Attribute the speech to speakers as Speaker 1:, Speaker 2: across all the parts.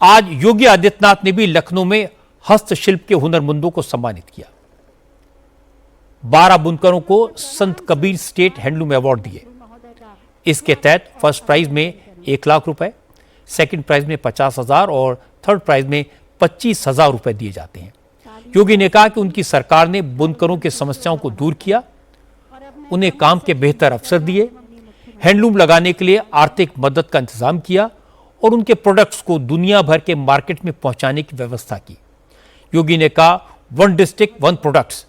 Speaker 1: आज योगी आदित्यनाथ ने भी लखनऊ में हस्तशिल्प के हुनरमंदों को सम्मानित किया। 12 बुनकरों को संत कबीर स्टेट हैंडलूम अवार्ड दिए। इसके तहत फर्स्ट प्राइज में 1 लाख रुपए, सेकंड प्राइज में 50,000 और थर्ड प्राइज में 25,000 रुपए दिए जाते हैं। योगी ने कहा कि उनकी सरकार ने बुनकरों की समस्याओं को दूर किया, उन्हें काम के बेहतर अवसर दिए, हैंडलूम लगाने के लिए आर्थिक मदद का इंतजाम किया और उनके प्रोडक्ट्स को दुनिया भर के मार्केट में पहुंचाने की व्यवस्था की। योगी ने कहा 1 डिस्ट्रिक्ट 1 प्रोडक्ट्स,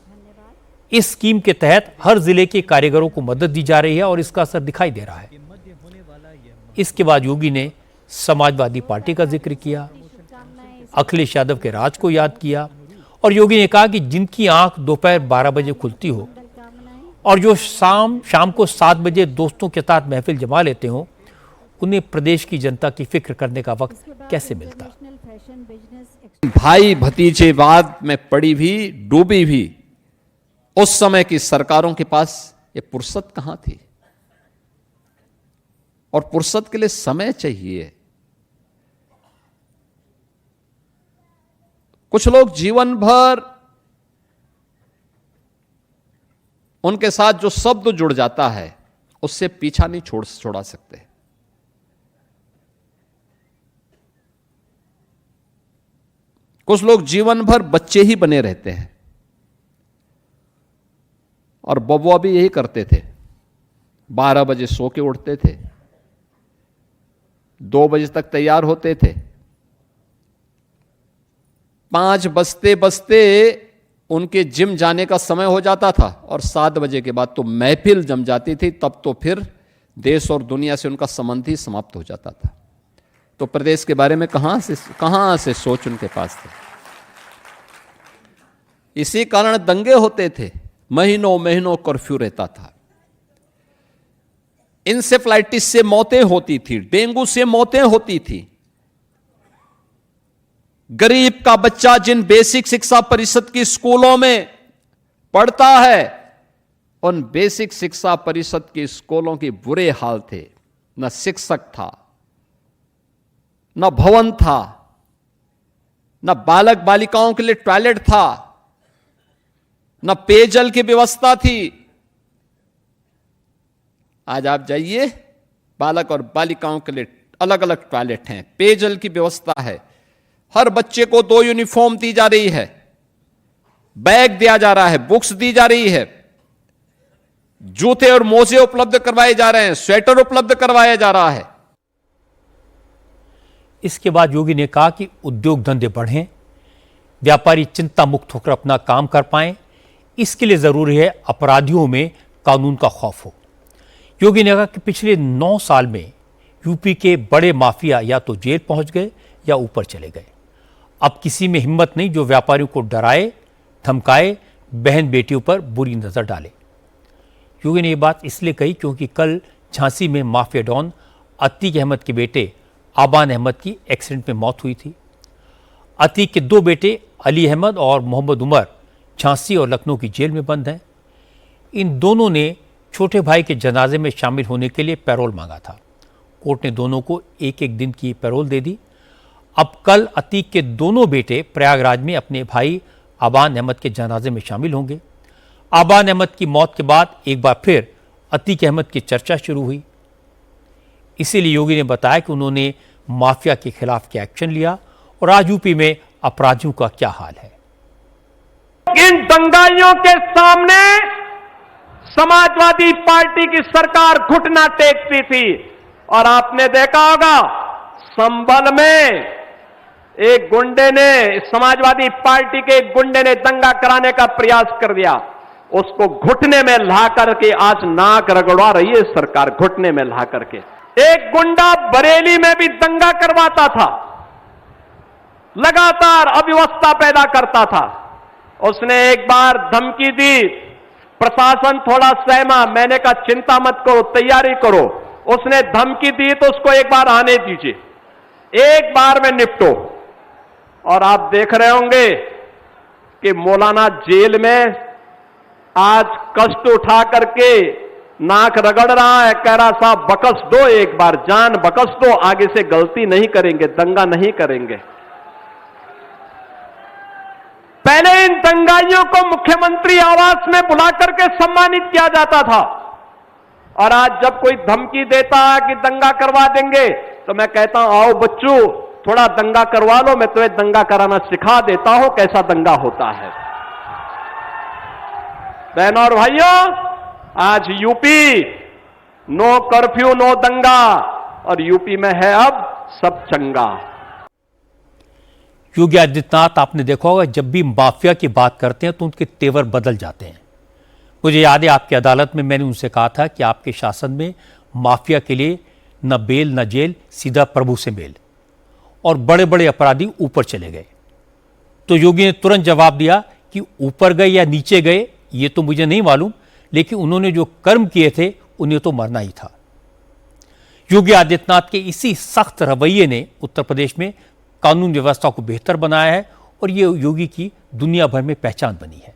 Speaker 1: इस स्कीम के तहत हर जिले के कारीगरों को मदद दी जा रही है और इसका असर दिखाई दे रहा है। इसके बाद योगी ने समाजवादी पार्टी का जिक्र किया, अखिलेश यादव के राज को याद किया और योगी ने कहा कि जिनकी आंख दोपहर 12 बजे खुलती हो और जो शाम को 7 बजे दोस्तों के साथ महफिल जमा लेते हो, उन्हें प्रदेश की जनता की फिक्र करने का वक्त कैसे मिलता।
Speaker 2: भाई भतीजेवाद में पड़ी भी डूबी भी उस समय की सरकारों के पास ये फुर्सत कहां थी, और फुर्सत के लिए समय चाहिए। कुछ लोग जीवन भर उनके साथ जो शब्द जुड़ जाता है उससे पीछा नहीं छोड़ा सकते। कुछ लोग जीवन भर बच्चे ही बने रहते हैं और बबुआ भी यही करते थे। 12 बजे सो के उठते थे, 2 बजे तक तैयार होते थे, 5 बजते बजते उनके जिम जाने का समय हो जाता था और 7 बजे के बाद तो महफिल जम जाती थी। तब तो फिर देश और दुनिया से उनका संबंध ही समाप्त हो जाता था। तो प्रदेश के बारे में कहां से सोच उनके पास थे। इसी कारण दंगे होते थे, महीनों महीनों कर्फ्यू रहता था। इंसेफ्लाइटिस से मौतें होती थी, डेंगू से मौतें होती थी। गरीब का बच्चा जिन बेसिक शिक्षा परिषद की स्कूलों में पढ़ता है, उन बेसिक शिक्षा परिषद की स्कूलों के बुरे हाल थे। न शिक्षक था, न भवन था, न बालक बालिकाओं के लिए टॉयलेट था, न पेयजल की व्यवस्था थी। आज आप जाइए, बालक और बालिकाओं के लिए अलग अलग टॉयलेट हैं, पेयजल की व्यवस्था है, हर बच्चे को 2 यूनिफॉर्म दी जा रही है, बैग दिया जा रहा है, बुक्स दी जा रही है, जूते और मोजे उपलब्ध करवाए जा रहे हैं, स्वेटर उपलब्ध करवाया जा रहा है।
Speaker 1: इसके बाद योगी ने कहा कि उद्योग धंधे बढ़ें, व्यापारी चिंता मुक्त होकर अपना काम कर पाएं, इसके लिए जरूरी है अपराधियों में कानून का खौफ हो। योगी ने कहा कि पिछले 9 साल में यूपी के बड़े माफिया या तो जेल पहुंच गए या ऊपर चले गए। अब किसी में हिम्मत नहीं जो व्यापारियों को डराए, धमकाए, बहन बेटियों पर बुरी नजर डाले। योगी ने यह बात इसलिए कही क्योंकि कल झांसी में माफिया डॉन अतीक अहमद के बेटे आबान अहमद की एक्सीडेंट में मौत हुई थी। अतीक के 2 बेटे अली अहमद और मोहम्मद उमर झांसी और लखनऊ की जेल में बंद हैं। इन दोनों ने छोटे भाई के जनाजे में शामिल होने के लिए पैरोल मांगा था। कोर्ट ने दोनों को 1-1 दिन की पैरोल दे दी। अब कल अतीक के दोनों बेटे प्रयागराज में अपने भाई आबान अहमद के जनाजे में शामिल होंगे। आबान अहमद की मौत के बाद एक बार फिर अतीक अहमद की चर्चा शुरू हुई। इसीलिए योगी ने बताया कि उन्होंने माफिया के खिलाफ क्या एक्शन लिया और आज यूपी में अपराधियों का क्या हाल है।
Speaker 3: इन दंगाइयों के सामने समाजवादी पार्टी की सरकार घुटना टेकती थी और आपने देखा होगा संभल में एक गुंडे ने, समाजवादी पार्टी के एक गुंडे ने दंगा कराने का प्रयास कर दिया। उसको घुटने में ला करके आज नाक रगड़वा रही है सरकार, घुटने में ला करके। एक गुंडा बरेली में भी दंगा करवाता था, लगातार अव्यवस्था पैदा करता था। उसने एक बार धमकी दी, प्रशासन थोड़ा सहमा, मैंने कहा चिंता मत करो, तैयारी करो। उसने धमकी दी तो उसको एक बार आने दीजिए, एक बार में निपटो। और आप देख रहे होंगे कि मौलाना जेल में आज कष्ट उठा करके नाक रगड़ रहा है, कह रहा साहब बकस दो, एक बार जान बकस दो, आगे से गलती नहीं करेंगे, दंगा नहीं करेंगे। पहले इन दंगाइयों को मुख्यमंत्री आवास में बुला करके सम्मानित किया जाता था, और आज जब कोई धमकी देता है कि दंगा करवा देंगे, तो मैं कहता हूं आओ बच्चों थोड़ा दंगा करवा लो, मैं तुम्हें दंगा कराना सिखा देता हूं कैसा दंगा होता है। बहनों और भाइयों, आज यूपी नो कर्फ्यू नो दंगा, और यूपी में है अब सब चंगा।
Speaker 1: योगी आदित्यनाथ, आपने देखा होगा जब भी माफिया की बात करते हैं तो उनके तेवर बदल जाते हैं। मुझे याद है आपकी अदालत में मैंने उनसे कहा था कि आपके शासन में माफिया के लिए न बेल न जेल, सीधा प्रभु से मेल, और बड़े बड़े अपराधी ऊपर चले गए। तो योगी ने तुरंत जवाब दिया कि ऊपर गए या नीचे गए ये तो मुझे नहीं मालूम, लेकिन उन्होंने जो कर्म किए थे उन्हें तो मरना ही था। योगी आदित्यनाथ के इसी सख्त रवैये ने उत्तर प्रदेश में कानून व्यवस्था को बेहतर बनाया है, और ये योगी की दुनिया भर में पहचान बनी है।